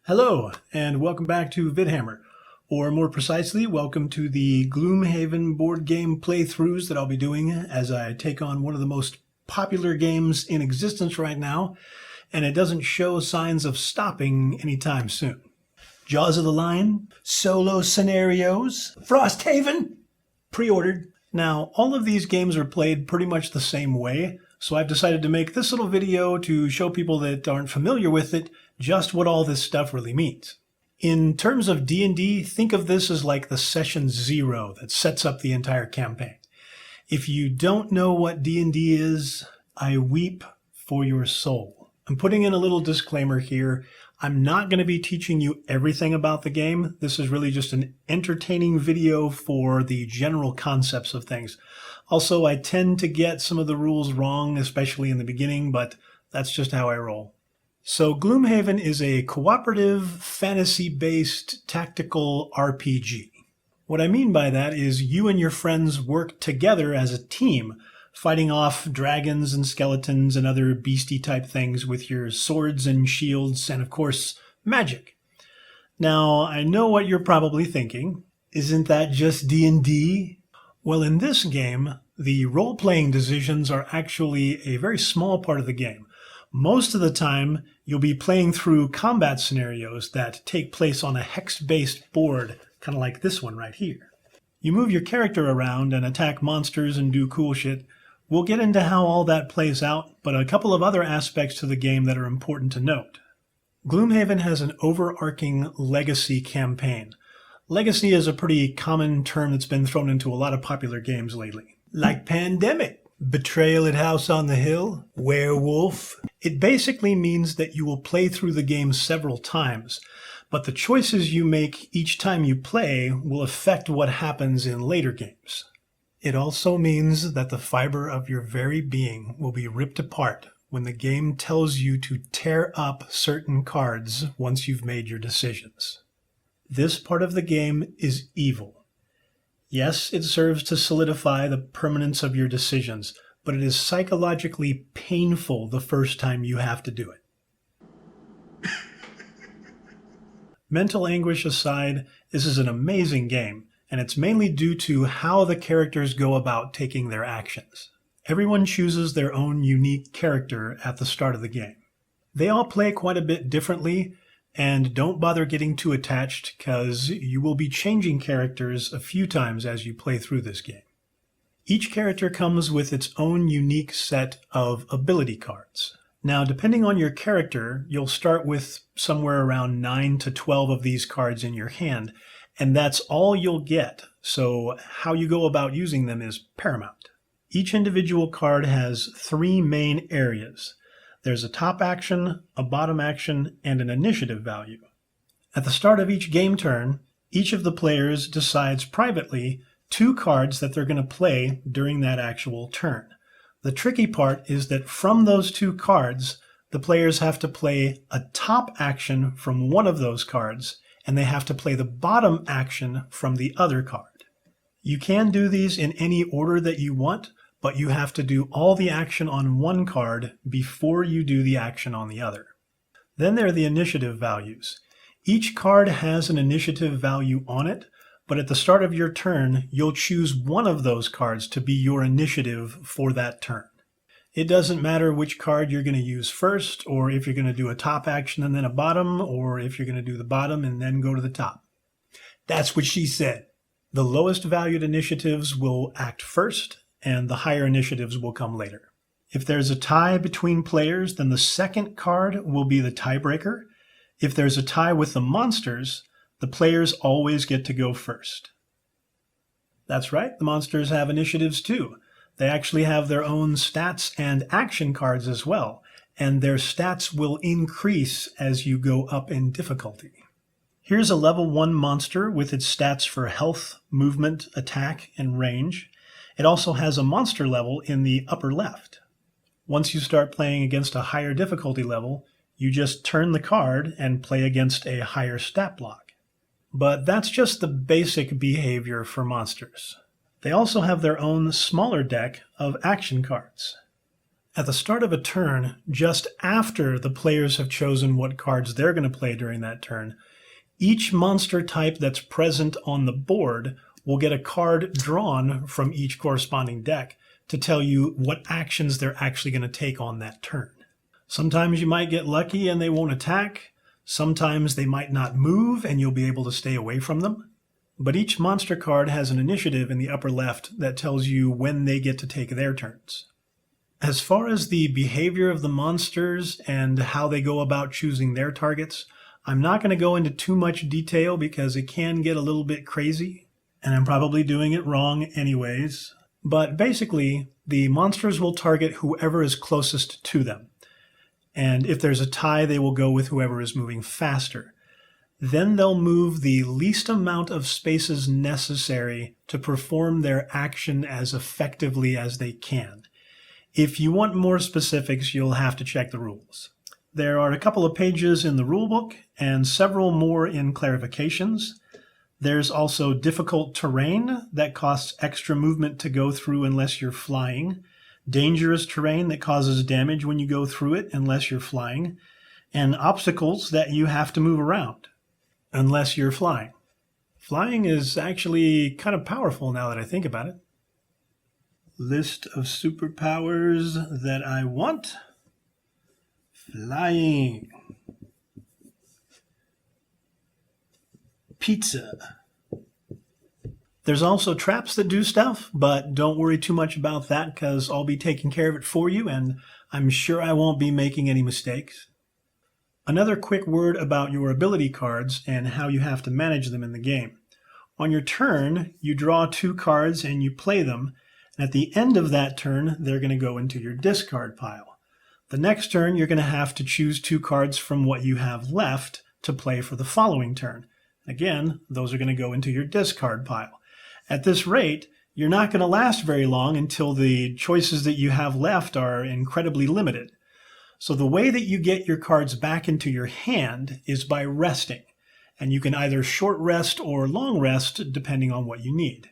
Hello, and welcome back to Vidhammer, or more precisely, welcome to the Gloomhaven board game playthroughs that I'll be doing as I take on one of the most popular games in existence right now, and it doesn't show signs of stopping anytime soon. Jaws of the Lion, Solo Scenarios, Frosthaven, pre-ordered. Now, all of these games are played pretty much the same way, so I've decided to make this little video to show people that aren't familiar with it just what all this stuff really means. In terms of D&D, think of this as like the session zero that sets up the entire campaign. If you don't know what D&D is, I weep for your soul. I'm putting in a little disclaimer here. I'm not going to be teaching you everything about the game. This is really just an entertaining video for the general concepts of things. Also, I tend to get some of the rules wrong, especially in the beginning, but that's just how I roll. So Gloomhaven is a cooperative, fantasy-based tactical RPG. What I mean by that is you and your friends work together as a team, fighting off dragons and skeletons and other beastie-type things with your swords and shields and, of course, magic. Now, I know what you're probably thinking. Isn't that just D&D? Well, in this game, the role-playing decisions are actually a very small part of the game. Most of the time, you'll be playing through combat scenarios that take place on a hex-based board, kind of like this one right here. You move your character around and attack monsters and do cool shit. We'll get into how all that plays out, but a couple of other aspects to the game that are important to note. Gloomhaven has an overarching legacy campaign. Legacy is a pretty common term that's been thrown into a lot of popular games lately. Like Pandemic, Betrayal at House on the Hill, Werewolf. It basically means that you will play through the game several times, but the choices you make each time you play will affect what happens in later games. It also means that the fiber of your very being will be ripped apart when the game tells you to tear up certain cards once you've made your decisions. This part of the game is evil. Yes, it serves to solidify the permanence of your decisions, but it is psychologically painful the first time you have to do it. Mental anguish aside, this is an amazing game, and it's mainly due to how the characters go about taking their actions. Everyone chooses their own unique character at the start of the game. They all play quite a bit differently, and don't bother getting too attached because you will be changing characters a few times as you play through this game. Each character comes with its own unique set of ability cards. Now, depending on your character, you'll start with somewhere around 9 to 12 of these cards in your hand, and that's all you'll get, so how you go about using them is paramount. Each individual card has 3 main areas. There's a top action, a bottom action, and an initiative value. At the start of each game turn, each of the players decides privately 2 cards that they're going to play during that actual turn. The tricky part is that from those 2 cards, the players have to play a top action from one of those cards, and they have to play the bottom action from the other card. You can do these in any order that you want, but you have to do all the action on one card before you do the action on the other. Then there are the initiative values. Each card has an initiative value on it, but at the start of your turn, you'll choose one of those cards to be your initiative for that turn. It doesn't matter which card you're going to use first, or if you're going to do a top action and then a bottom, or if you're going to do the bottom and then go to the top. That's what she said. The lowest valued initiatives will act first, and the higher initiatives will come later. If there's a tie between players, then the second card will be the tiebreaker. If there's a tie with the monsters, the players always get to go first. That's right, the monsters have initiatives too. They actually have their own stats and action cards as well, and their stats will increase as you go up in difficulty. Here's a level 1 monster with its stats for health, movement, attack, and range. It also has a monster level in the upper left. Once you start playing against a higher difficulty level, you just turn the card and play against a higher stat block. But that's just the basic behavior for monsters. They also have their own smaller deck of action cards. At the start of a turn, just after the players have chosen what cards they're going to play during that turn, each monster type that's present on the board will get a card drawn from each corresponding deck to tell you what actions they're actually going to take on that turn. Sometimes you might get lucky and they won't attack. Sometimes they might not move and you'll be able to stay away from them. But each monster card has an initiative in the upper left that tells you when they get to take their turns. As far as the behavior of the monsters and how they go about choosing their targets, I'm not going to go into too much detail because it can get a little bit crazy, and I'm probably doing it wrong anyways. But basically, the monsters will target whoever is closest to them. And if there's a tie, they will go with whoever is moving faster. Then they'll move the least amount of spaces necessary to perform their action as effectively as they can. If you want more specifics, you'll have to check the rules. There are a couple of pages in the rulebook and several more in clarifications. There's also difficult terrain that costs extra movement to go through unless you're flying, dangerous terrain that causes damage when you go through it unless you're flying, and obstacles that you have to move around unless you're flying. Flying is actually kind of powerful now that I think about it. List of superpowers that I want. Flying. Pizza. There's also traps that do stuff, but don't worry too much about that because I'll be taking care of it for you and I'm sure I won't be making any mistakes. Another quick word about your ability cards and how you have to manage them in the game. On your turn, you draw 2 cards and you play them. And at the end of that turn, they're going to go into your discard pile. The next turn, you're going to have to choose 2 cards from what you have left to play for the following turn. Again, those are going to go into your discard pile. At this rate, you're not going to last very long until the choices that you have left are incredibly limited. So the way that you get your cards back into your hand is by resting. And you can either short rest or long rest depending on what you need.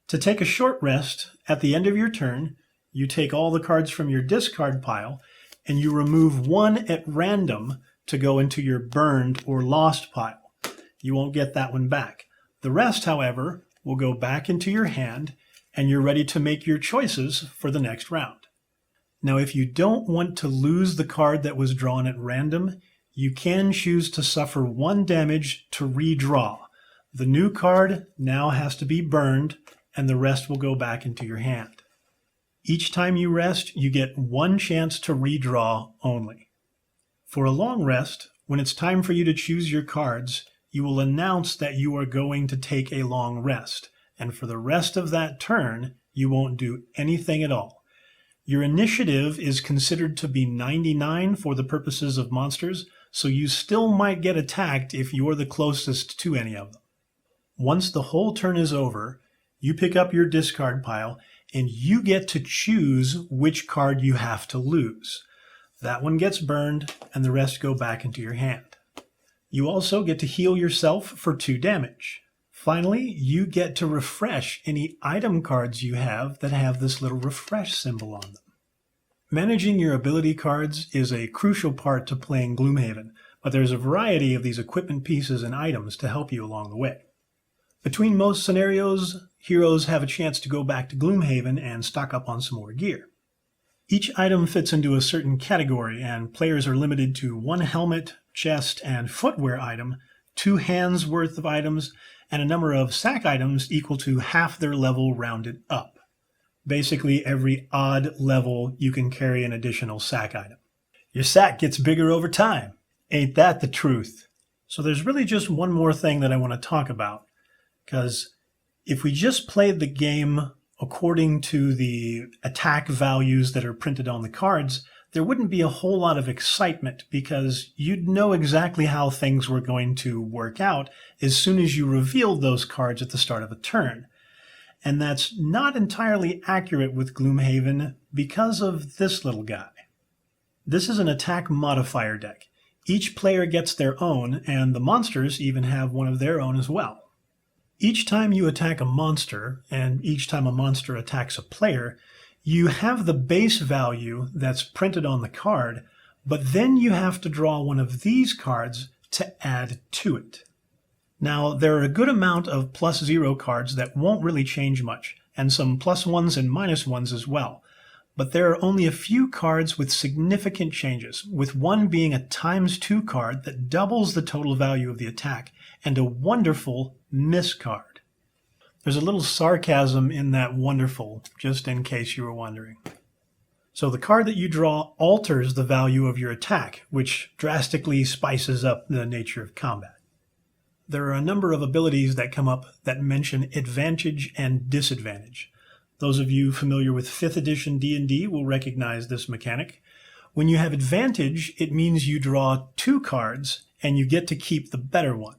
To take a short rest, at the end of your turn, you take all the cards from your discard pile and you remove 1 at random to go into your burned or lost pile. You won't get that one back. The rest, however, will go back into your hand and you're ready to make your choices for the next round. Now, if you don't want to lose the card that was drawn at random, you can choose to suffer 1 damage to redraw. The new card now has to be burned and the rest will go back into your hand. Each time you rest, you get 1 chance to redraw only. For a long rest, when it's time for you to choose your cards, you will announce that you are going to take a long rest, and for the rest of that turn, you won't do anything at all. Your initiative is considered to be 99 for the purposes of monsters, so you still might get attacked if you're the closest to any of them. Once the whole turn is over, you pick up your discard pile and you get to choose which card you have to lose. That one gets burned and the rest go back into your hand. You also get to heal yourself for 2 damage. Finally, you get to refresh any item cards you have that have this little refresh symbol on them. Managing your ability cards is a crucial part to playing Gloomhaven, but there's a variety of these equipment pieces and items to help you along the way. Between most scenarios, heroes have a chance to go back to Gloomhaven and stock up on some more gear. Each item fits into a certain category, and players are limited to 1 helmet, chest, and footwear item, 2 hands worth of items, and a number of sack items equal to half their level rounded up. Basically, every odd level you can carry an additional sack item. Your sack gets bigger over time. Ain't that the truth? So there's really just one more thing that I want to talk about, because if we just played the game according to the attack values that are printed on the cards, there wouldn't be a whole lot of excitement because you'd know exactly how things were going to work out as soon as you revealed those cards at the start of a turn. And that's not entirely accurate with Gloomhaven because of this little guy. This is an attack modifier deck. Each player gets their own, and the monsters even have one of their own as well. Each time you attack a monster, and each time a monster attacks a player, You have the base value that's printed on the card, but then you have to draw one of these cards to add to it. Now, there are a good amount of +0 cards that won't really change much, and some +1s and -1s as well. But there are only a few cards with significant changes, with one being a ×2 card that doubles the total value of the attack, and a wonderful miss card. There's a little sarcasm in that wonderful, just in case you were wondering. So the card that you draw alters the value of your attack, which drastically spices up the nature of combat. There are a number of abilities that come up that mention advantage and disadvantage. Those of you familiar with 5th edition D&D will recognize this mechanic. When you have advantage, it means you draw 2 cards and you get to keep the better one.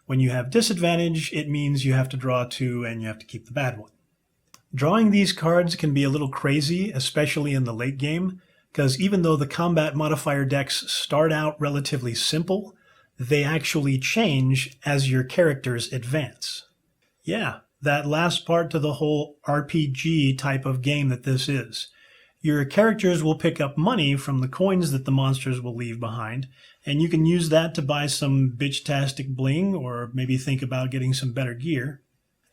When you have disadvantage, it means you have to draw 2 and you have to keep the bad one. Drawing these cards can be a little crazy, especially in the late game, because even though the combat modifier decks start out relatively simple, they actually change as your characters advance. Yeah, that last part to the whole RPG type of game that this is. Your characters will pick up money from the coins that the monsters will leave behind, and you can use that to buy some bitch-tastic bling or maybe think about getting some better gear.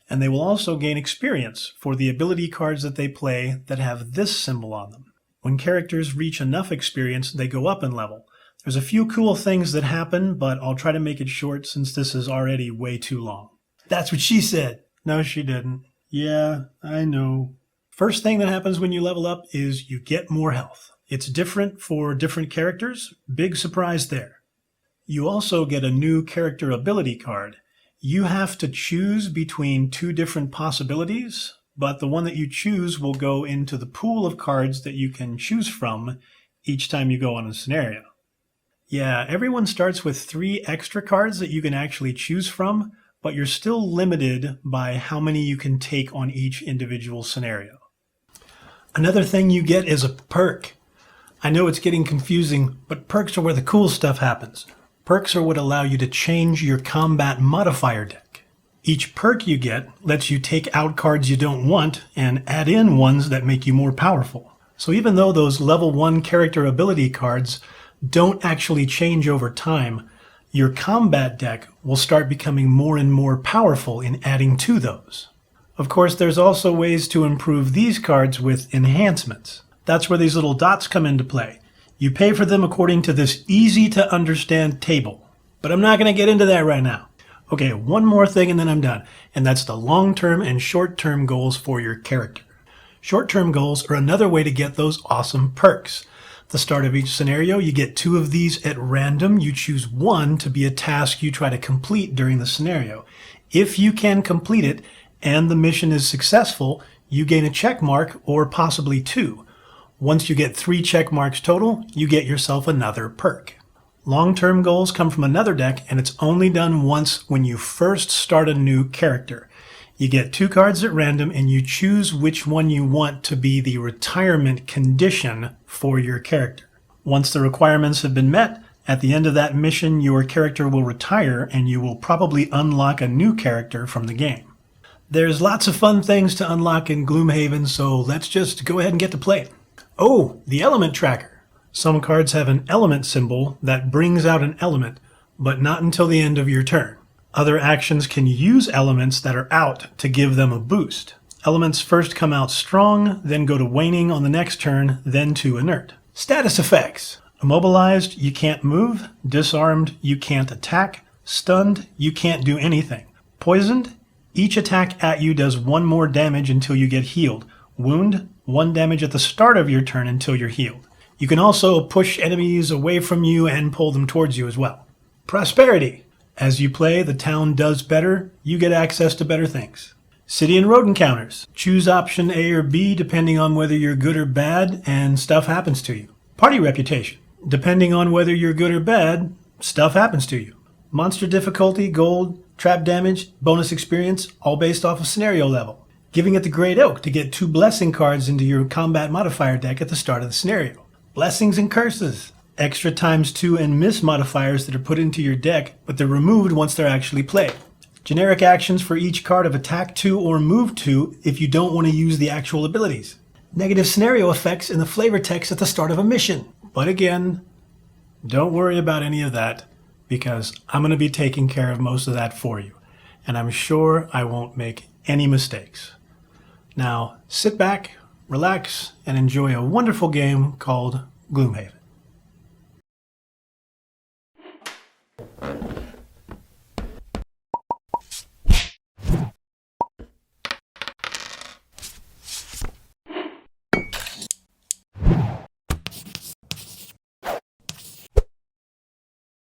And they will also gain experience for the ability cards that they play that have this symbol on them. When characters reach enough experience, they go up in level. There's a few cool things that happen, but I'll try to make it short since this is already way too long. That's what she said. No, she didn't. Yeah, I know. First thing that happens when you level up is you get more health. It's different for different characters. Big surprise there. You also get a new character ability card. You have to choose between 2 different possibilities, but the one that you choose will go into the pool of cards that you can choose from each time you go on a scenario. Yeah, everyone starts with 3 extra cards that you can actually choose from, but you're still limited by how many you can take on each individual scenario. Another thing you get is a perk. I know it's getting confusing, but perks are where the cool stuff happens. Perks are what allow you to change your combat modifier deck. Each perk you get lets you take out cards you don't want and add in ones that make you more powerful. So even though those level 1 character ability cards don't actually change over time, your combat deck will start becoming more and more powerful in adding to those. Of course, there's also ways to improve these cards with enhancements. That's where these little dots come into play. You pay for them according to this easy-to-understand table. But I'm not going to get into that right now. Okay, one more thing and then I'm done. And that's the long-term and short-term goals for your character. Short-term goals are another way to get those awesome perks. At the start of each scenario, you get 2 of these at random. You choose 1 to be a task you try to complete during the scenario. If you can complete it and the mission is successful, you gain a check mark or possibly 2. Once you get 3 check marks total, you get yourself another perk. Long-term goals come from another deck, and it's only done once when you first start a new character. You get 2 cards at random, and you choose which one you want to be the retirement condition for your character. Once the requirements have been met, at the end of that mission, your character will retire, and you will probably unlock a new character from the game. There's lots of fun things to unlock in Gloomhaven, so let's just go ahead and get to play. Oh, the element tracker. Some cards have an element symbol that brings out an element, but not until the end of your turn. Other actions can use elements that are out to give them a boost. Elements first come out strong, then go to waning on the next turn, then to inert. Status effects. Immobilized, you can't move. Disarmed, you can't attack. Stunned, you can't do anything. Poisoned, each attack at you does 1 more damage until you get healed. Wound, 1 damage at the start of your turn until you're healed. You can also push enemies away from you and pull them towards you as well. Prosperity. As you play, the town does better. You get access to better things. City and road encounters. Choose option A or B depending on whether you're good or bad, and stuff happens to you. Party reputation. Depending on whether you're good or bad, stuff happens to you. Monster difficulty, gold, trap damage, bonus experience, all based off of scenario level. Giving it the Great Oak to get 2 blessing cards into your combat modifier deck at the start of the scenario. Blessings and curses. Extra ×2 and miss modifiers that are put into your deck, but they're removed once they're actually played. Generic actions for each card of attack 2 or move 2 if you don't want to use the actual abilities. negative scenario effects in the flavor text at the start of a mission. But again, don't worry about any of that because I'm going to be taking care of most of that for you. And I'm sure I won't make any mistakes. Now, sit back, relax, and enjoy a wonderful game called Gloomhaven.